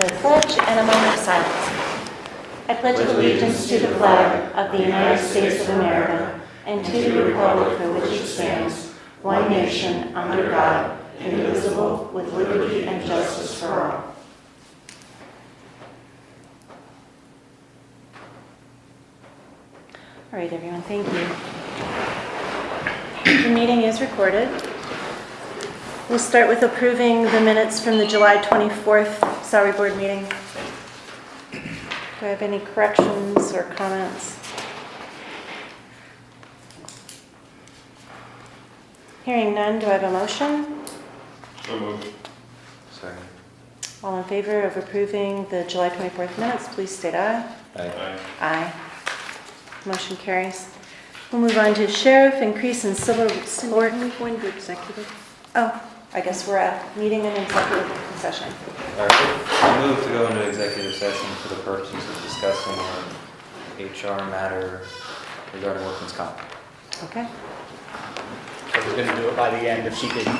the pledge and a moment of silence. I pledge allegiance to the flag of the United States of America and to the republic for which it stands, one nation, under God, indivisible, with liberty and justice for all. All right, everyone, thank you. The meeting is recorded. We'll start with approving the minutes from the July 24th salary board meeting. Do I have any corrections or comments? Hearing none, do I have a motion? So moved. Second. All in favor of approving the July 24th minutes, please state aye. Aye. Aye. Motion carries. We'll move on to sheriff, increase in civil court. Can we go into executive? Oh, I guess we're at meeting and executive session. All right, I move to go into executive session for the purposes of discussing an HR matter regarding workman's comp. Okay. I was going to do it by the end if she didn't.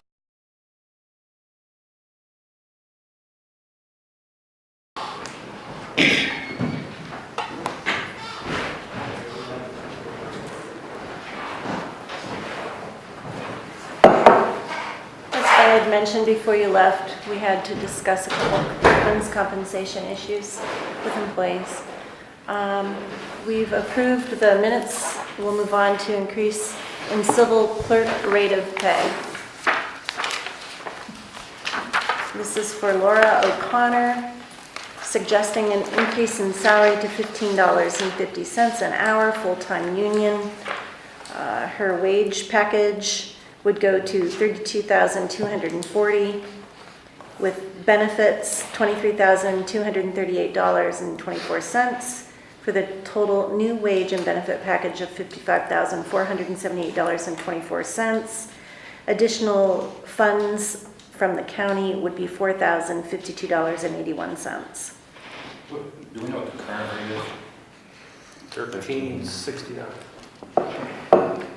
As I had mentioned before you left, we had to discuss a couple of workmen's compensation issues with employees. We've approved the minutes. We'll move on to increase in civil clerk rate of pay. This is for Laura O'Connor, suggesting an increase in salary to $15.50 an hour, full-time union. Her wage package would go to $32,240 with benefits $23,238.24 for the total new wage and benefit package of $55,478.24. Additional funds from the county would be $4,052.81. Do we know what the current rate is? $13.69.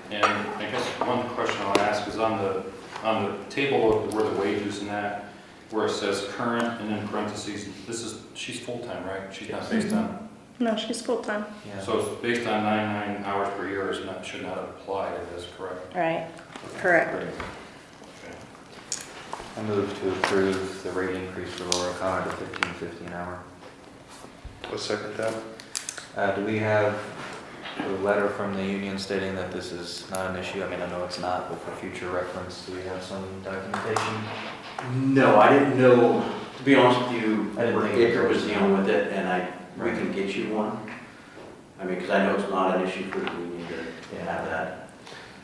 And I guess one question I'll ask is on the table of where the wages and that, where it says current and in parentheses, she's full-time, right? She's not based on, No, she's full-time. Yeah. so it's based on 99 hours per year, should not apply, is that correct? Right, correct. Okay. I move to approve the rate increase for Laura O'Connor to $15.50 an hour. I'll second that. Do we have a letter from the union stating that this is not an issue? I mean, I know it's not, but for future reference, do we have some documentation? No, I didn't know, to be honest with you, I didn't think Baker was dealing with it, and we can get you one. I mean, because I know it's not an issue for the union to have that.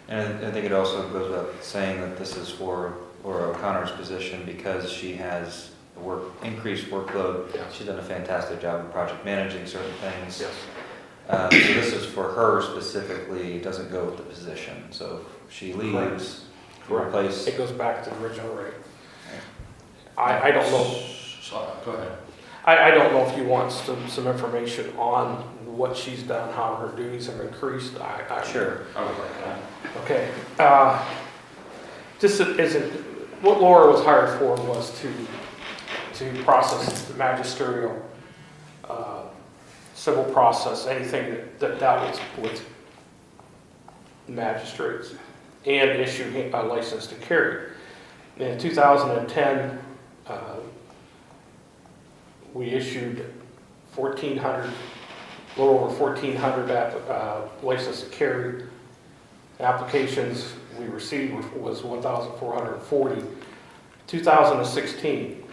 And I think it also goes without saying that this is for Laura O'Connor's position because she has increased workload. Yes. She's done a fantastic job of project managing certain things. Yes. So this is for her specifically, doesn't go with the position. So if she leaves, to replace. It goes back to the original rate. I don't know. So, go ahead. I don't know if you want some information on what she's done, how her duties have increased. Sure. I would like that. Okay. What Laura was hired for was to process the magisterial civil process, anything that was with magistrates, and issue a license to carry. In 2010, we issued 1,400, a little over 1,400 license to carry applications. We received was 1,440. 2016,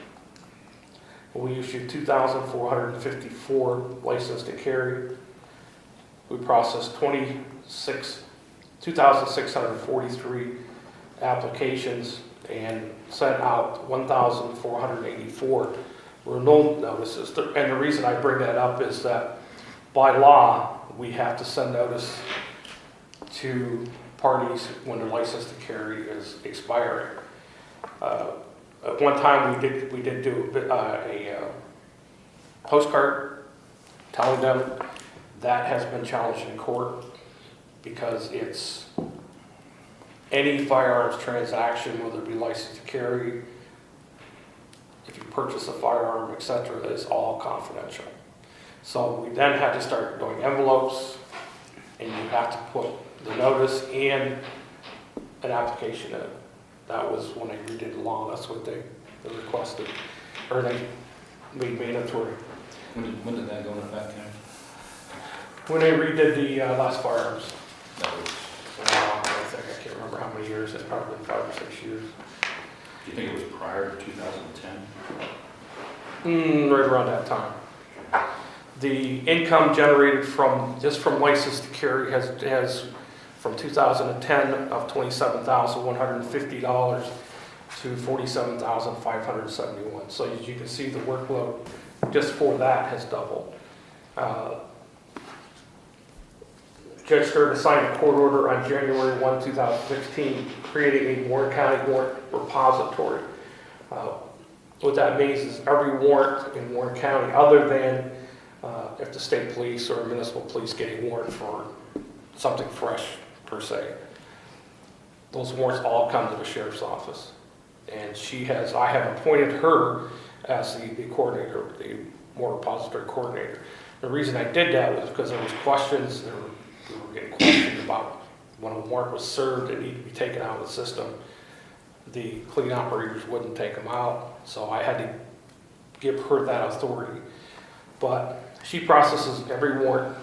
we issued 2,454 license to carry. We processed 2,643 applications and sent out 1,484 renewal notices. And the reason I bring that up is that by law, we have to send notice to parties when their license to carry is expiring. At one time, we did do a postcard telling them. That has been challenged in court because it's any firearms transaction, whether it be license to carry, if you purchase a firearm, etc., is all confidential. So we then had to start doing envelopes, and you have to put the notice and an application in it. That was when they redid the law, that's what they requested, or they made mandatory. When did that go into effect, Ken? When they redid the last firearms, That was, I can't remember how many years, it's probably been 5 or 6 years. do you think it was prior to 2010? Right around that time. The income generated just from license to carry has from 2010 of $27,150 to $47,571. So as you can see, the workload just for that has doubled. Judge Sturt signed a court order on January 1, 2016, creating a Warren County warrant repository. What that means is every warrant in Warren County, other than if the state police or municipal police get a warrant for something fresh, per se, those warrants all come to the sheriff's office. And I have appointed her as the coordinator, the warrant repository coordinator. The reason I did that was because there was questions, we were getting questioned about when a warrant was served, it needed to be taken out of the system. The clean operators wouldn't take them out, so I had to give her that authority. But she processes every warrant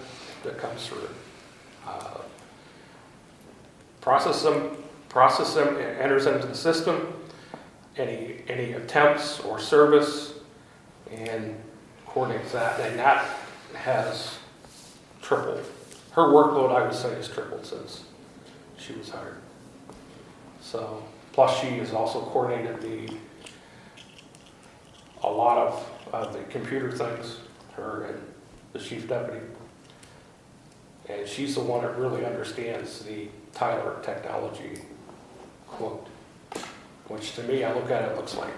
that comes through. Process them, and enters them into the system, any attempts or service, and coordinates that, and that has tripled. Her workload, I would say, has tripled since she was hired. So, plus she has also coordinated a lot of the computer things, her and the chief deputy. And she's the one that really understands the Tyler technology quote, which to me, I look at it, looks like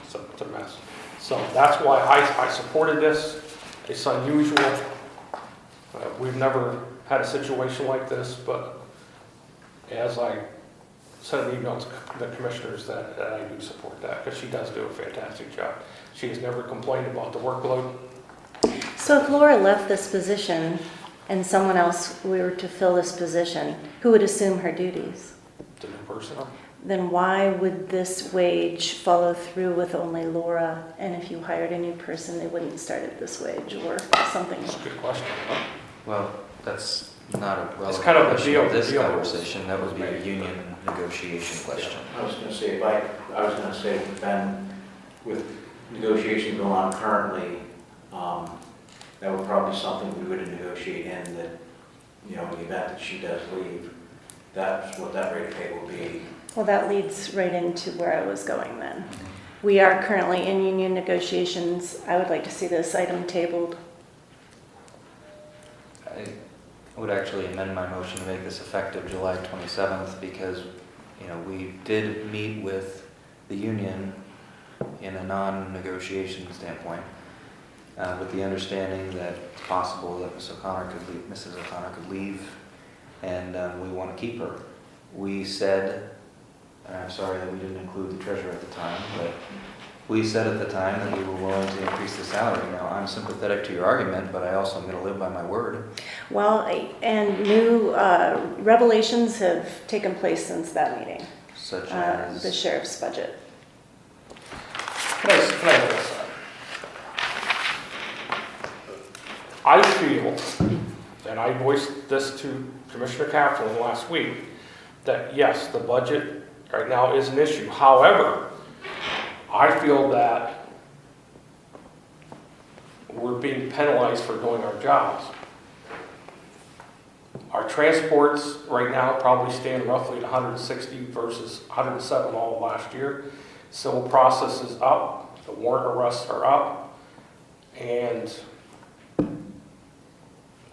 it's a mess. So that's why I supported this. It's unusual. We've never had a situation like this, but as I sent an email to the commissioners that I do support that, because she does do a fantastic job. She has never complained about the workload. So if Laura left this position and someone else were to fill this position, who would assume her duties? The new person. Then why would this wage follow through with only Laura? And if you hired a new person, they wouldn't start at this wage or something? That's a good question. Well, that's not a relevant kind of a question deal- of this deal. conversation. That would be a union negotiation question. I was gonna say, Ben, with negotiations going on currently, that would probably be something we would negotiate in that, in the event that she does leave, that's what that rate of pay will be. Well, that leads right into where I was going then. We are currently in union negotiations. I would like to see this item tabled. I would actually amend my motion to make this effective July 27th because, we did meet with the union in a non-negotiation standpoint with the understanding that it's possible that Mrs. O'Connor could leave and we want to keep her. We said, and I'm sorry that we didn't include the treasurer at the time, but we said at the time that we were willing to increase the salary. Now, I'm sympathetic to your argument, but I also am going to live by my word. Well, and new revelations have taken place since that meeting, Such as... the sheriff's budget. Can I go this side? I feel, and I voiced this to Commissioner Kaplan last week, that yes, the budget right now is an issue. However, I feel that we're being penalized for doing our jobs. Our transports right now probably stand roughly at 160 versus 107 all of last year. Civil process is up, the warrant arrests are up, and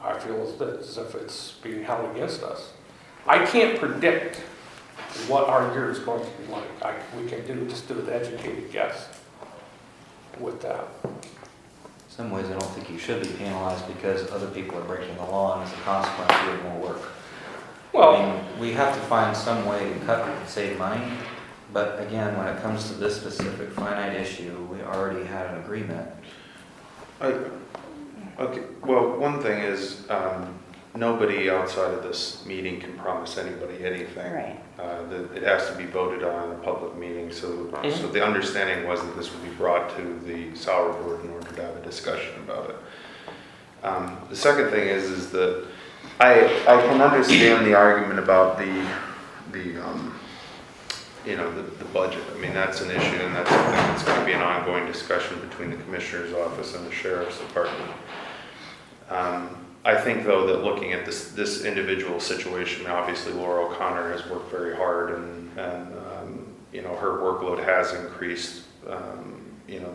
I feel as if it's being held against us. I can't predict what our year is going to be like. We can just do an educated guess with that. In some ways, I don't think you should be penalized because other people are breaking the law and as a consequence, you have more work. Well, I mean, we have to find some way to cut and save money, But again, when it comes to this specific finite issue, we already had an agreement. Okay, well, one thing is, nobody outside of this meeting can promise anybody anything. Right. It has to be voted on in a public meeting, so the understanding was that this would be brought to the salary board in order to have a discussion about it. The second thing is that I can understand the argument about the budget. I mean, that's an issue, and that's something that's going to be an ongoing discussion between the commissioner's office and the sheriff's department. I think, though, that looking at this individual situation, obviously Laura O'Connor has worked very hard, and her workload has increased.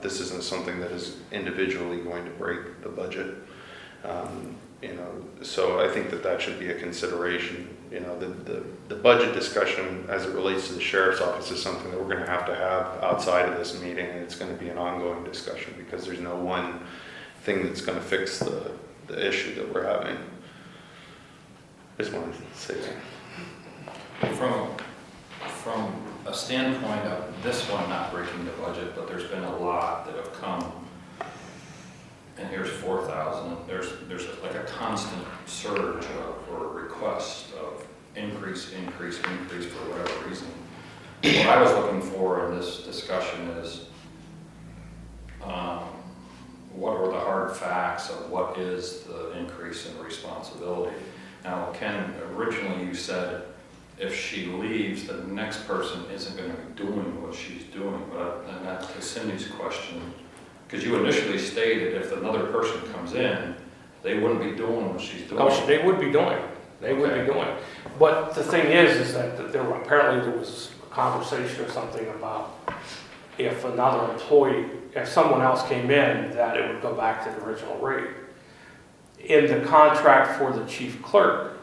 This isn't something that is individually going to break the budget. So I think that should be a consideration. The budget discussion as it relates to the sheriff's office is something that we're going to have outside of this meeting, and it's going to be an ongoing discussion because there's no one thing that's going to fix the issue that we're having. Just wanted to say that. From a standpoint of this one not breaking the budget, but there's been a lot that have come, and here's 4,000. There's like a constant surge or request of increase for whatever reason. What I was looking for in this discussion is what were the hard facts of what is the increase in responsibility. Now, Ken, originally you said if she leaves, the next person isn't going to be doing what she's doing. And that's to Cindy's question, because you initially stated if another person comes in, they wouldn't be doing what she's doing. Oh, they would be doing. They would be doing. But the thing is that apparently there was a conversation or something about if another employee, if someone else came in, that it would go back to the original rate. In the contract for the chief clerk,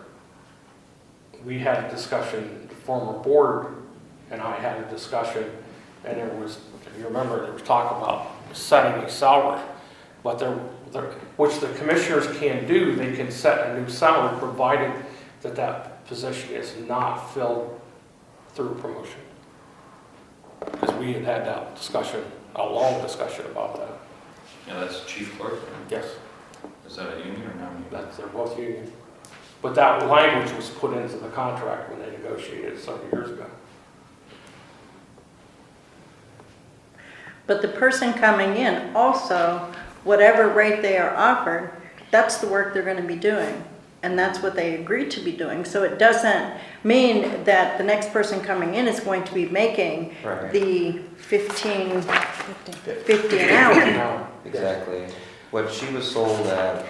we had a discussion, the former board and I had a discussion, and there was, if you remember, there was talk about setting a salary, but which the commissioners can do, they can set a new salary provided that position is not filled through promotion. Because we had that discussion, a long discussion about that. Yeah, that's chief clerk. Yes, Is that a union or non-union? they're both union. But that language was put into the contract when they negotiated several years ago. But the person coming in also, whatever rate they are offered, that's the work they're going to be doing. And that's what they agreed to be doing. So it doesn't mean that the next person coming in is going to be making Right. the 50 an hour. Exactly. What she was sold at,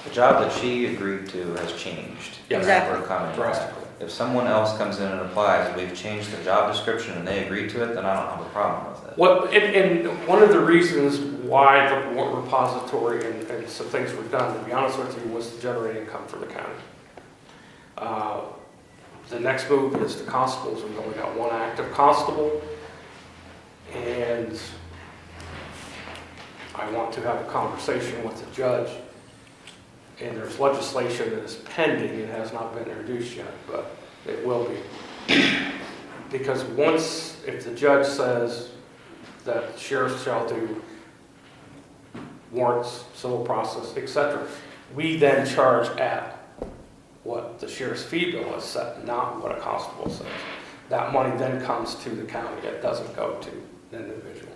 the job that she agreed to has changed. Yeah. Exactly. We're coming. Drastically. If someone else comes in and applies, we've changed the job description and they agree to it, then I don't have a problem with it. Well, and one of the reasons why the repository and some things were done, to be honest with you, was to generate income for the county. The next move is the constables. We've only got one active constable, and I want to have a conversation with the judge. And there's legislation that is pending. It has not been introduced yet, but it will be. Because if the judge says that sheriffs shall do warrants, civil process, etc., we then charge at what the sheriff's fee bill is set, not what a constable says. That money then comes to the county. It doesn't go to the individual.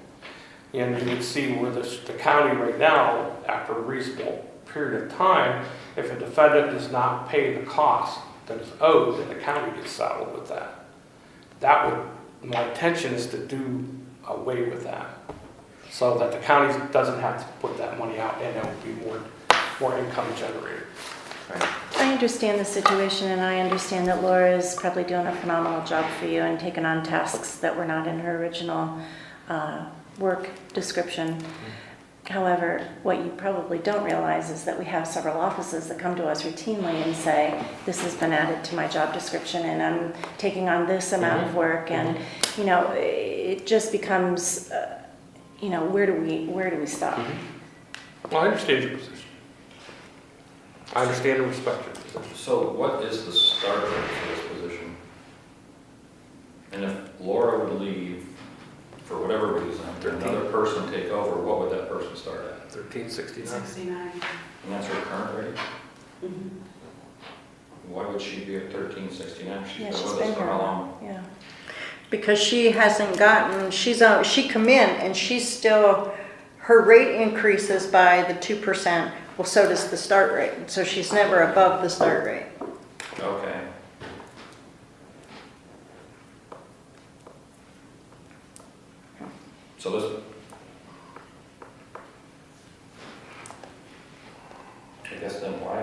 And you can see where the county right now, after a reasonable period of time, if a defendant does not pay the cost that is owed, then the county gets saddled with that. My intention is to do away with that, so that the county doesn't have to put that money out, and it will be more income generated. Right. I understand the situation, and I understand that Laura is probably doing a phenomenal job for you and taking on tasks that were not in her original work description. However, what you probably don't realize is that we have several offices that come to us routinely and say, this has been added to my job description and I'm taking on this amount of work. And, it just becomes, where do we stop? Well, I understand your position. I understand and respect your position. So what is the start date for this position? And if Laura would leave for whatever reason, if another person take over, what would that person start at? 1369. 69. And that's her current rate? Why would she be at 1369? Yeah, She's she's been with been us for here. how long? Yeah. Because she hasn't gotten, she come in and she's still, her rate increases by the 2%. Well, so does the start rate. So she's never above the start rate. Okay. So this, I guess then why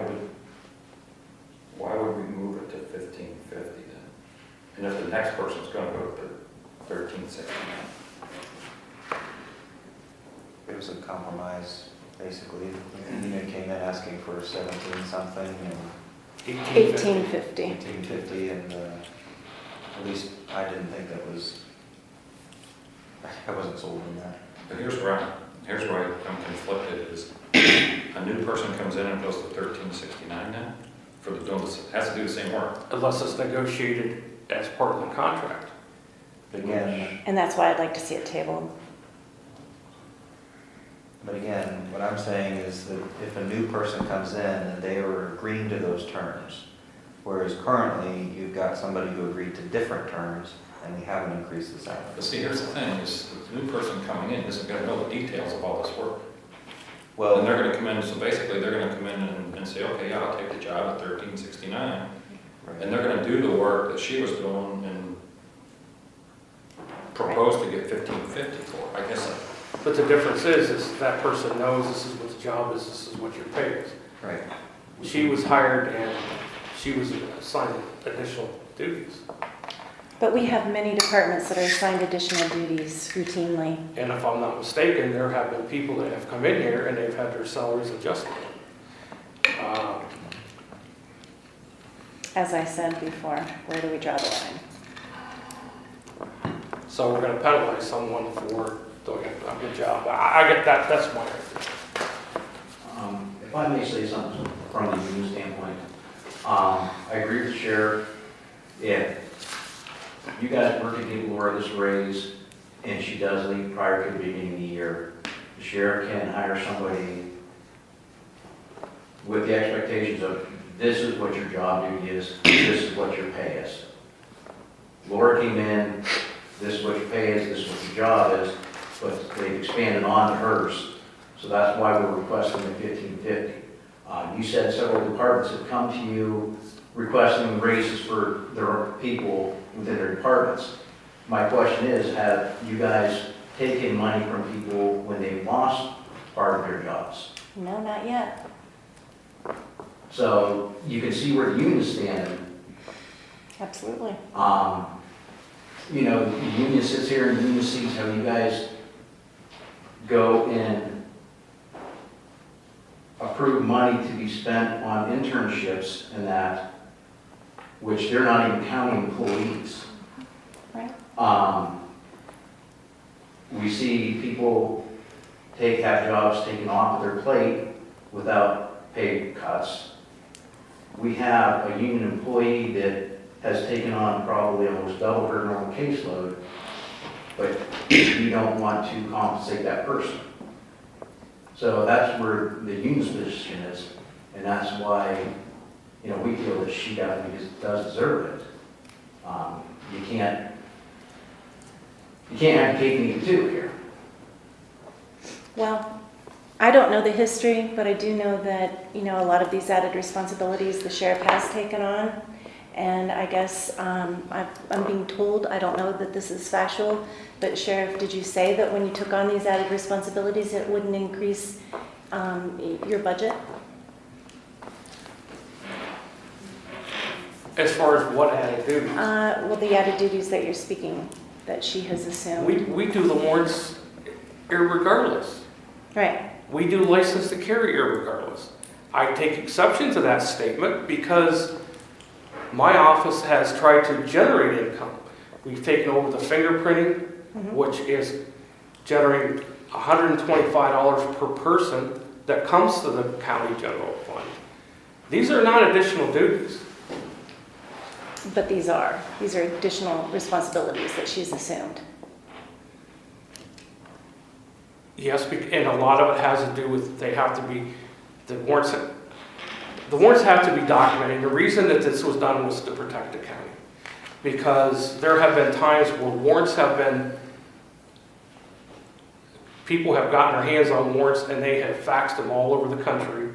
would we move it to 1550 then? And if the next person's gonna go to 1369? It was a compromise, basically. The union came in asking for 17 something and 1850. 1850, and at least I didn't think that was, I wasn't sold on that. But here's where I'm conflicted is a new person comes in and goes to 1369 now for the doing this, has to do the same work. Unless it's negotiated as part of the contract. But again, And that's why I'd like to see it tabled. what I'm saying is that if a new person comes in and they are agreeing to those terms, whereas currently you've got somebody who agreed to different terms and we haven't increased the salary. But see, here's the thing, is the new person coming in isn't gonna know the details of all this work. Well, And they're gonna come in, so basically they're gonna come in and say, okay, yeah, I'll take the job at 1369. right. And they're gonna do the work that she was doing and propose to get 1550 for, I guess. But the difference is that person knows this is what the job is, this is what your pay is. Right. She was hired and she was assigned additional duties. But we have many departments that are assigned additional duties routinely. And if I'm not mistaken, there have been people that have come in here and they've had their salaries adjusted. As I said before, where do we draw the line? So we're gonna penalize someone for doing a good job. I get that, that's my idea. If I may say something from the union standpoint, I agree with the sheriff. If you guys were to give Laura this raise and she does leave prior to the beginning of the year, the sheriff can hire somebody with the expectations of this is what your job duty is, this is what your pay is. Laura came in, this is what your pay is, this is what your job is, but they've expanded on to hers. So that's why we're requesting the 1550. You said several departments have come to you requesting raises for their people within their departments. My question is, have you guys taken money from people when they lost part of their jobs? No, not yet. So you can see where the union's standing. Absolutely. You know, the union sits here and the union sees how you guys go and approve money to be spent on internships and that, which they're not even counting employees. Right. We see people have jobs taken off of their plate without pay cuts. We have a union employee that has taken on probably almost double her normal caseload, but you don't want to compensate that person. So that's where the union's position is, and that's why, you know, we feel that she definitely does deserve it. You can't have your cake and eat it too here. Well, I don't know the history, but I do know that, you know, a lot of these added responsibilities the sheriff has taken on. And I guess I'm being told, I don't know that this is factual, but Sheriff, did you say that when you took on these added responsibilities, it wouldn't increase your budget? As far as what added duties, Well, the added duties that you're speaking, that she has assumed. we do the warrants irregardless. Right. We do license to carry irregardless. I take exception to that statement because my office has tried to generate income. We've taken over the fingerprinting, which is generating $125 per person that comes to the county general fund. These are not additional duties. But these are additional responsibilities that she's assumed. Yes, and a lot of it has to do with, they have to be, the warrants have to be documented. The reason that this was done was to protect the county. Because there have been times where warrants have been, people have gotten their hands on warrants and they have faxed them all over the country.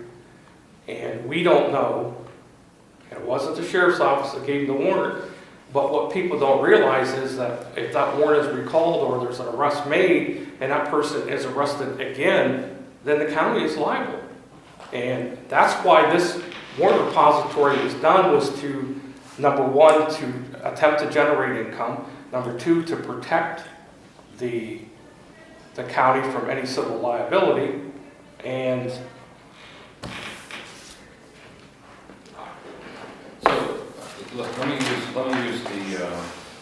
And we don't know, and it wasn't the sheriff's office that gave the warrant, but what people don't realize is that if that warrant is recalled or there's an arrest made and that person is arrested again, then the county is liable. And that's why this warrant repository was done, was to, number one, to attempt to generate income, number two, to protect the county from any civil liability, and So, look, let me use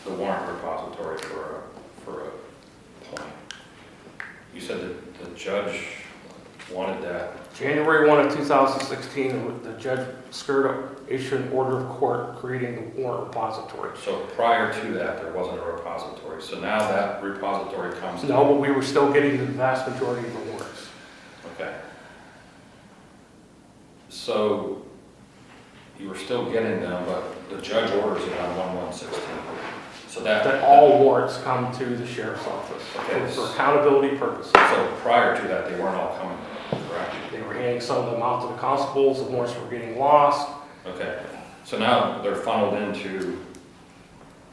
the warrant repository for a point. You said that the judge wanted that. January 1 of 2016, the judge Skirta issued an order of court creating the warrant repository. So prior to that, there wasn't a repository. So now that repository comes. No, but we were still getting the vast majority of the warrants. Okay. So you were still getting them, but the judge orders it on 1/1/16. So That all warrants come to the sheriff's office Okay. for accountability purposes. So prior to that, they weren't all coming, correct? They were handing some of them out to the constables, the warrants were getting lost. Okay. So now they're funneled into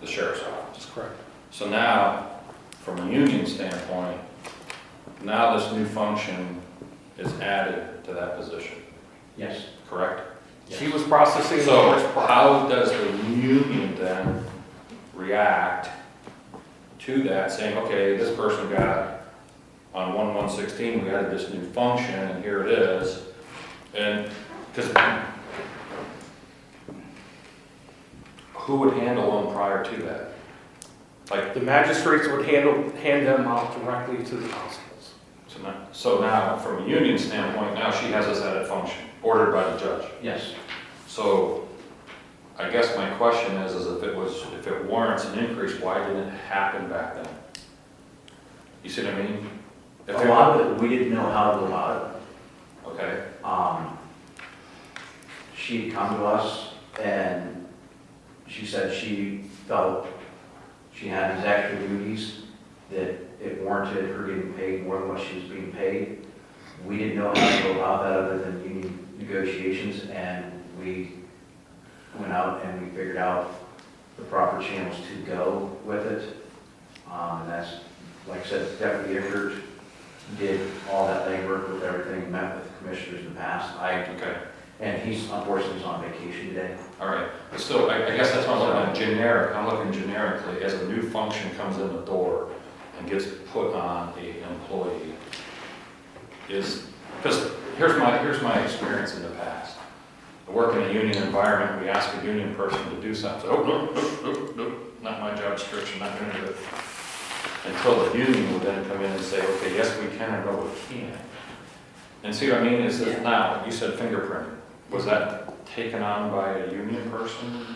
the sheriff's office. That's correct. So now, from a union standpoint, now this new function is added to that position, Yes. correct? She was processing the So warrants prior. how does the union then react to that, saying, okay, this person got, on 1/1/16, we added this new function, and here it is, and, because who would handle them prior to that? Like, The magistrates would hand them out directly to the constables. so now, from a union standpoint, now she has this added function, ordered by the judge. Yes. So, I guess my question is if it warrants an increase, why didn't it happen back then? You see what I mean? If A it- lot of it, we didn't know how to go about it. Okay, She'd come to us and she said she felt she had these extra duties, that it warranted her getting paid more than what she was being paid. We didn't know how to go about that other than union negotiations, and we went out and we figured out the proper channels to go with it. And that's, like I said, Deputy Eckert did all that legwork with everything, met with the commissioners in the past. okay, And he's, unfortunately, he's on vacation today. all right. But still, I guess that's what I'm looking at, generic, I'm looking generically, as a new function comes in the door and gets put on the employee, because here's my experience in the past. I work in a union environment, we ask a union person to do something, oh, no, not my job description, not gonna do it. Until the union would then come in and say, okay, yes, we can, or no, we can't. And see what I mean, is that now, you said fingerprinting, was that taken on by a union person,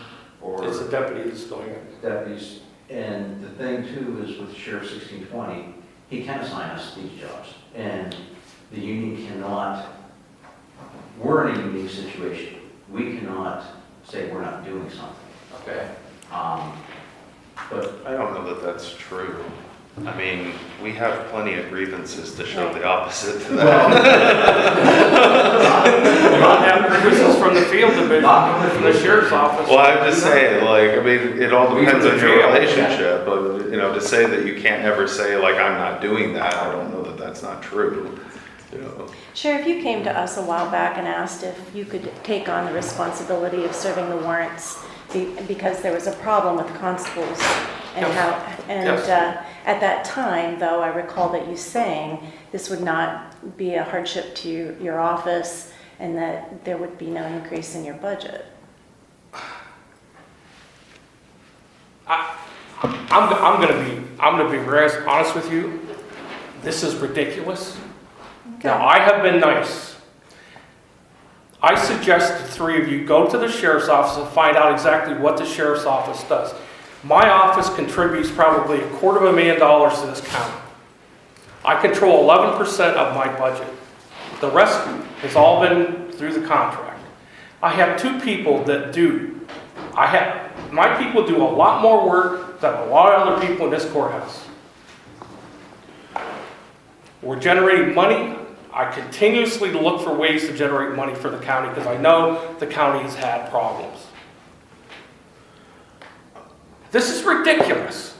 or? It's the deputy that's doing it. Deputies, and the thing too is with Sheriff 1620, he can assign us these jobs. And the union cannot, we're in a unique situation. We cannot say we're not doing something. Okay. But I don't know that that's true. I mean, we have plenty of grievances to show the opposite to that. Not have grievances from the field division, from the sheriff's office. Well, I'm just saying, like, I mean, it all depends on your jail. relationship, but, you know, to say that you can't ever say, like, I'm not doing that, I don't know that that's not true, you know. Sheriff, you came to us a while back and asked if you could take on the responsibility of serving the warrants because there was a problem with constables and Yes. at that time, though, I recall that you saying this would not be a hardship to your office and that there would be no increase in your budget. I'm gonna be very honest with you. This is ridiculous. Now, I have been nice. I suggest the three of you go to the sheriff's office and find out exactly what the sheriff's office does. My office contributes probably $250,000 to this county. I control 11% of my budget. The rest has all been through the contract. I have 2 people that do. My people do a lot more work than a lot of other people in this courthouse. We're generating money. I continuously look for ways to generate money for the county because I know the county has had problems. This is ridiculous.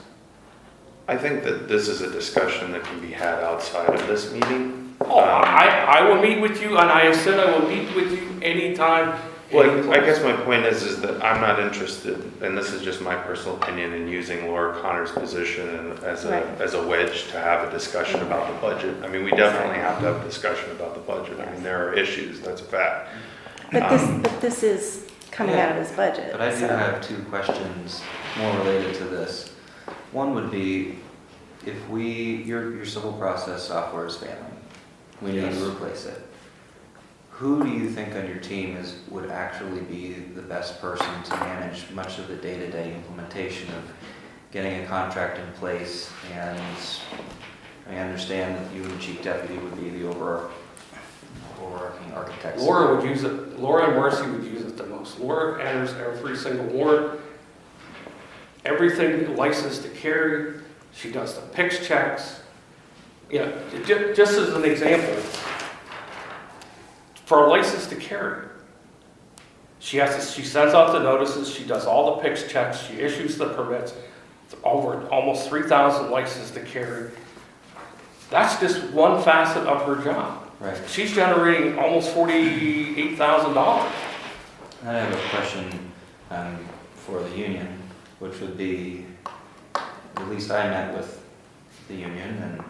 I think that this is a discussion that can be had outside of this meeting. Oh, I will meet with you, and I have said I will meet with you anytime. Well, I guess my point is that I'm not interested, and this is just my personal opinion, in using Laura Connor's position as a wedge to have a discussion about the budget. I mean, we definitely have to have a discussion about the budget. I mean, there are issues, that's a fact. But this is coming out of his budget. But I do so- have 2 questions more related to this. One would be, if your civil process software is failing, we need to replace it. Who do you think on your team would actually be the best person to manage much of the day-to-day implementation of getting a contract in place? And I understand that you and Chief Deputy would be the overarching architects. Laura would use it. Laura and Marcy would use it the most. Laura enters every single warrant, everything licensed to carry. She does the PICS checks. Yeah, just as an example, for a license to carry, she sends out the notices, she does all the PICS checks, she issues the permits. It's over almost 3,000 licenses to carry. That's just one facet of her job. Right. She's generating almost $48,000. I have a question for the union, which would be, at least I met with the union and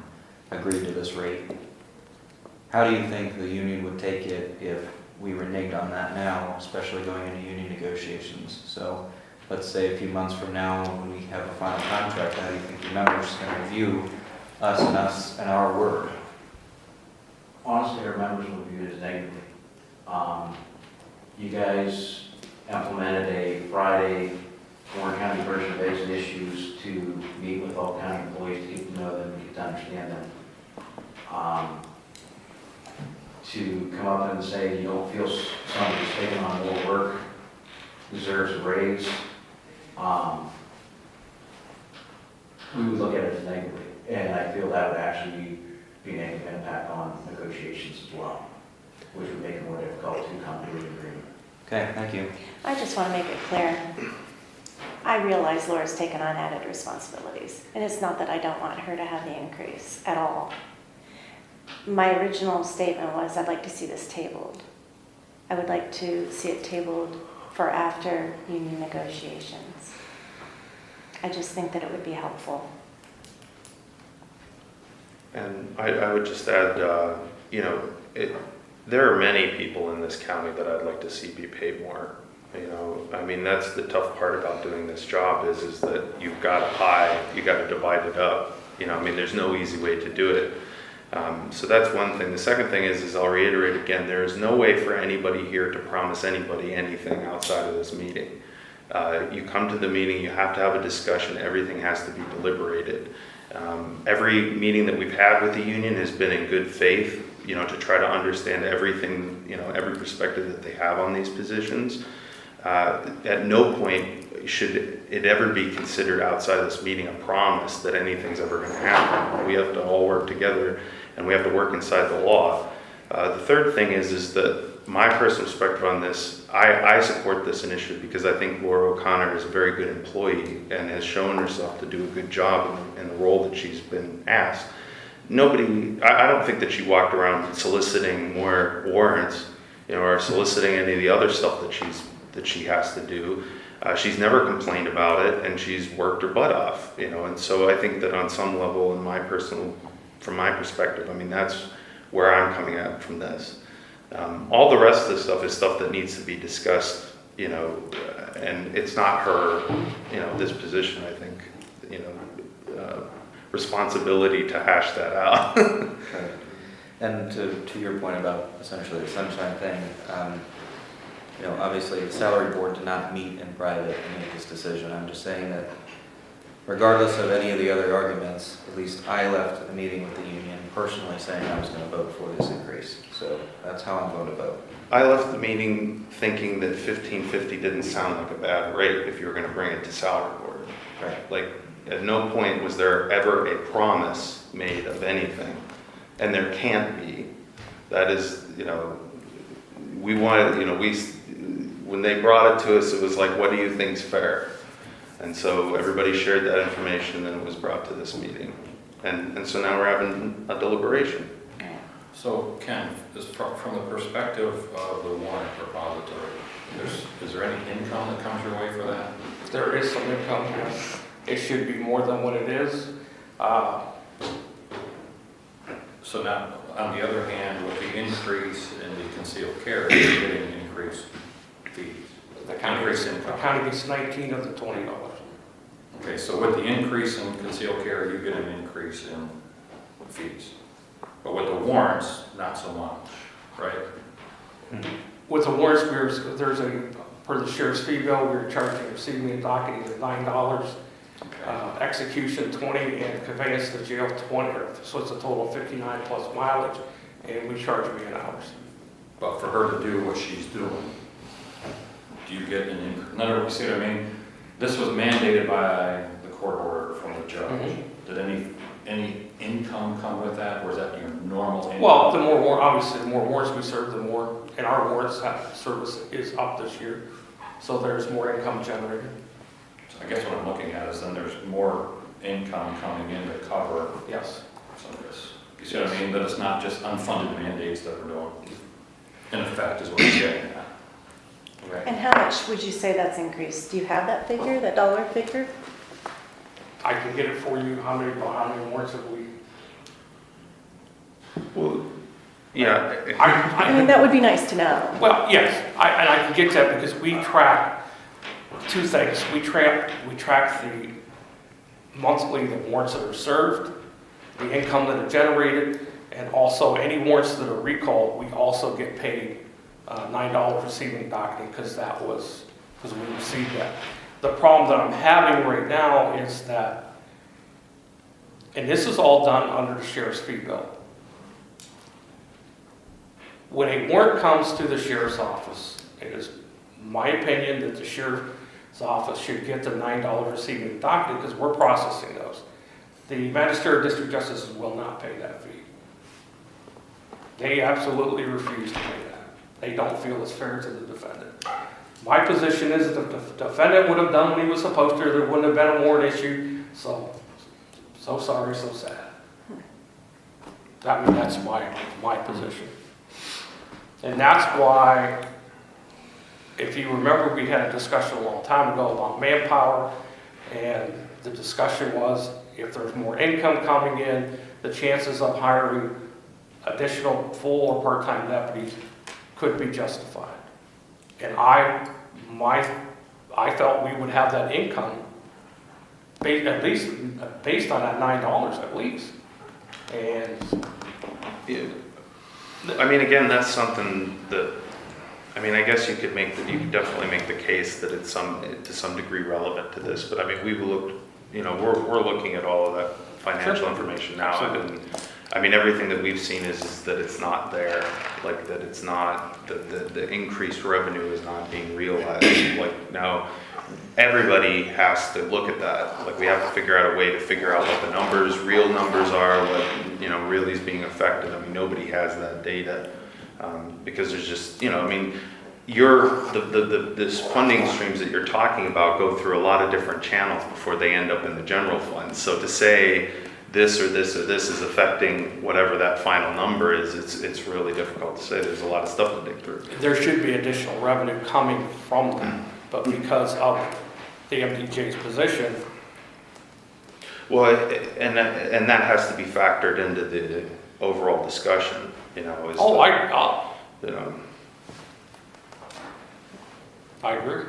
agreed to this rate. How do you think the union would take it if we reneged on that now, especially going into union negotiations? So let's say a few months from now when we have a final contract, how do you think the members can view us and our word? Honestly, our members will view it as negatively. You guys implemented a Friday Warren County version of basic issues to meet with all county employees to get to know them, and get to understand them. To come up and say you don't feel somebody who's taking on more work deserves a raise, we would look at it as negatively. And I feel that would actually be a negative impact on negotiations as well, which would make it more difficult to come to an agreement. Okay, thank you. I just want to make it clear. I realize Laura's taken on added responsibilities, and it's not that I don't want her to have the increase at all. My original statement was I'd like to see this tabled. I would like to see it tabled for after union negotiations. I just think that it would be helpful. And I would just add, there are many people in this county that I'd like to see be paid more. I mean, that's the tough part about doing this job is that you've got a pie, you got to divide it up. I mean, there's no easy way to do it. So that's one thing. The second thing is I'll reiterate again, there is no way for anybody here to promise anybody anything outside of this meeting. You come to the meeting, you have to have a discussion, everything has to be deliberated. Every meeting that we've had with the union has been in good faith, to try to understand everything, every perspective that they have on these positions. At no point should it ever be considered outside of this meeting a promise that anything's ever going to happen. We have to all work together and we have to work inside the law. The third thing is that my personal perspective on this, I support this initiative because I think Laura O'Connor is a very good employee and has shown herself to do a good job in the role that she's been asked. I don't think that she walked around soliciting more warrants, or soliciting any of the other stuff that she has to do. She's never complained about it, and she's worked her butt off, and so I think that on some level, from my perspective, I mean, that's where I'm coming at from this. All the rest of the stuff is stuff that needs to be discussed, and it's not her, this position, I think, responsibility to hash that out. Right. And to your point about essentially the sunshine thing, obviously the salary board did not meet in private and make this decision. I'm just saying that regardless of any of the other arguments, at least I left a meeting with the union personally saying I was gonna vote for this increase, so that's how I'm going to vote. I left the meeting thinking that 1550 didn't sound like a bad rate if you were gonna bring it to salary board. Right. Like, at no point was there ever a promise made of anything, and there can't be. That is, we wanted, when they brought it to us, it was like, what do you think's fair? And so everybody shared that information and it was brought to this meeting. And so now we're having a deliberation. So Ken, from the perspective of the warrant repository, is there any income that comes your way for that? There is some income, yes. It should be more than what it is. So now, on the other hand, with the increase in the concealed carry, you're getting increased fees. The county Increase gets, in the county gets 19 of the $20. Okay, so with the increase in concealed carry, you get an increase in fees. But with the warrants, not so much, right? With the warrants, there's per the sheriff's fee bill, we're charging receiving and docketing at $9, execution 20, and conveyance to jail 20. So it's a total of 59 plus mileage, and we charge man-hours. But for her to do what she's doing, do you get an increase? In other words, see what I mean? This was mandated by the court order from the judge. Did any income come with that, or is that your normal income? Well, obviously, the more warrants we serve, the more, and our warrants service is up this year, so there's more income generated. So I guess what I'm looking at is then there's more income coming in to cover Yes. some of this. You see what I mean? That it's not just unfunded mandates that we're doing. In effect, is what I'm getting at. Okay. And how much would you say that's increased? Do you have that figure, that dollar figure? I can get it for you. How many warrants have we? Well, yeah. I mean, that would be nice to know. Well, yes, and I can get that because we track two things. We track the monthly, the warrants that are served, the income that are generated, and also any warrants that are recalled, we also get paid $9 receiving docketing because we received that. The problem that I'm having right now is that, and this is all done under the sheriff's fee bill. When a warrant comes to the sheriff's office, it is my opinion that the sheriff's office should get the $9 receiving docketing because we're processing those. The magistrate district justices will not pay that fee. They absolutely refuse to pay that. They don't feel it's fair to the defendant. My position is that the defendant would have done what he was supposed to, there wouldn't have been a warrant issued, so sorry, so sad. That's my position. And that's why, if you remember, we had a discussion a long time ago about manpower, and the discussion was if there's more income coming in, the chances of hiring additional full or part-time deputies could be justified. And I felt we would have that income at least based on that $9 at least. And Yeah. I mean, again, that's something that, I guess you could definitely make the case that it's to some degree relevant to this, but I mean, we've looked, we're looking at all of that financial information now, and everything that we've seen is that it's not there, like that it's not, the increased revenue is not being realized. Like now, everybody has to look at that. Like we have to figure out a way to figure out what the real numbers are, what, really is being affected. Nobody has that data, because there's just, this funding streams that you're talking about go through a lot of different channels before they end up in the general fund. So to say this or this or this is affecting whatever that final number is, it's really difficult to say. There's a lot of stuff to dig through. there should be additional revenue coming from that, but because of the MDJ's position. Well, and that has to be factored into the overall discussion, I agree.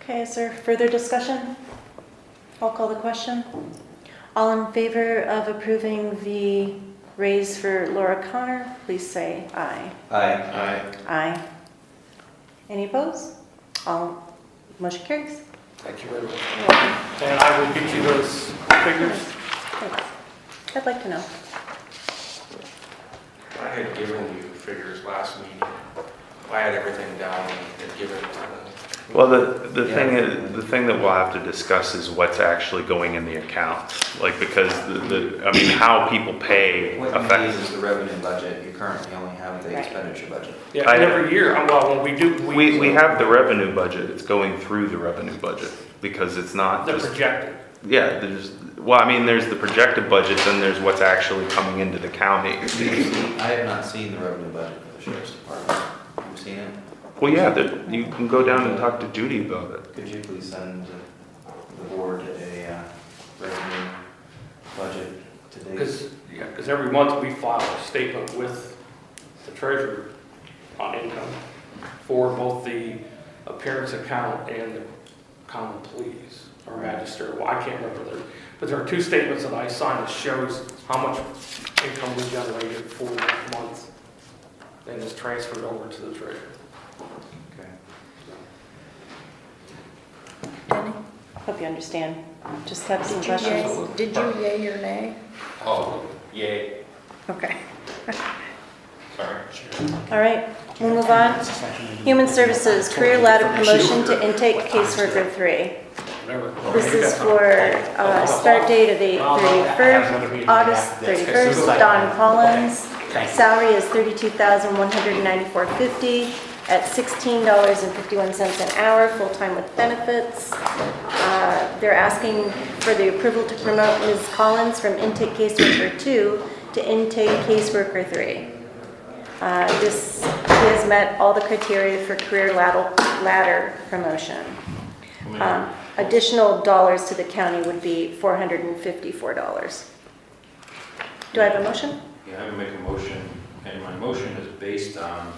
Okay, is there further discussion? I'll call the question. All in favor of approving the raise for Laura Connor, please say aye. Aye. Aye. Any opposed? All, motion carries. Thank you very much. You're welcome. And I will get you those figures. Thanks. I'd like to know. had given you figures last meeting. I had everything down and given it to them. Well, the thing that we'll have to discuss is what's actually going in the accounts. Like, because I mean, how people pay What you need affects. is the revenue budget, you currently only have the Right. expenditure budget. Yeah, and every year, well, when we do. We have the revenue budget, it's going through the revenue budget, because it's not The just, projected. yeah, well, I mean, there's the projected budget, then there's what's actually coming into the county. I have not seen the revenue budget for the sheriff's department. You've seen it? Well, yeah, you can go down and talk to Judy about it. Could you please send the board a revenue budget today? Because every month we file a statement with the treasurer on income for both the appearance account and the common pleas or magister. Well, I can't remember but there are two statements that I signed that shows how much income we generated for that month and is transferred over to the treasurer. Okay. Denny, Hope you understand. Just have some did you questions. yay or nay? Oh, yay. Okay. Sorry. All right, we'll move on. Human Services, career ladder promotion to intake caseworker 3. This is for start date of the 31st, August 31st, Don Collins. Salary is $32,194.50 at $16.51 an hour, full-time with benefits. They're asking for the approval to promote Ms. Collins from intake caseworker 2 to intake caseworker 3. He has met all the criteria for career ladder promotion. Additional dollars to the county would be $454. Do I have a motion? Yeah, I would make a motion, and my motion is based on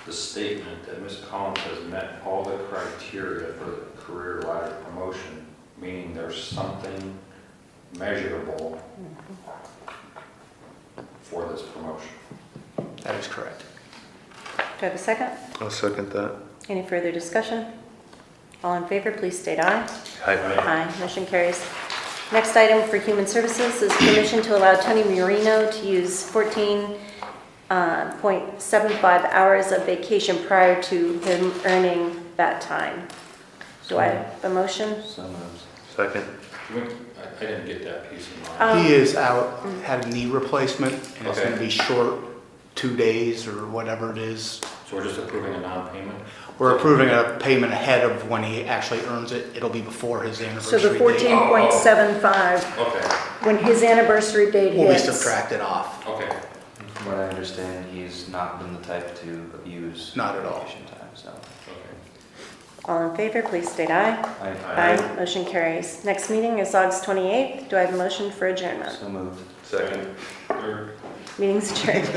the statement that Ms. Collins has met all the criteria for the career ladder promotion, meaning there's something measurable for this promotion. That is correct. Do I have a second? I'll second that. Any further discussion? All in favor, please state aye. Aye, motion carries. Next item for Human Services is permission to allow Tony Marino to use 14.75 hours of vacation prior to him earning that time. Do I have a motion? So moved. Second. I didn't get that piece in mind. He is out, had a knee replacement, and it's Okay. gonna be short 2 days or whatever it is. So we're just approving a non-payment? We're approving a payment ahead of when he actually earns it. It'll be before his So anniversary the date. 14.75, Okay, when his anniversary date Will be hits. subtracted off. okay. From what I understand, he's not been the type to abuse Not at all. vacation time, so. Okay. All in favor, please state aye. I Motion carries. Next meeting is August 28th. Do I have a motion for adjournment? So moved. Second. Third. Meeting's adjourned.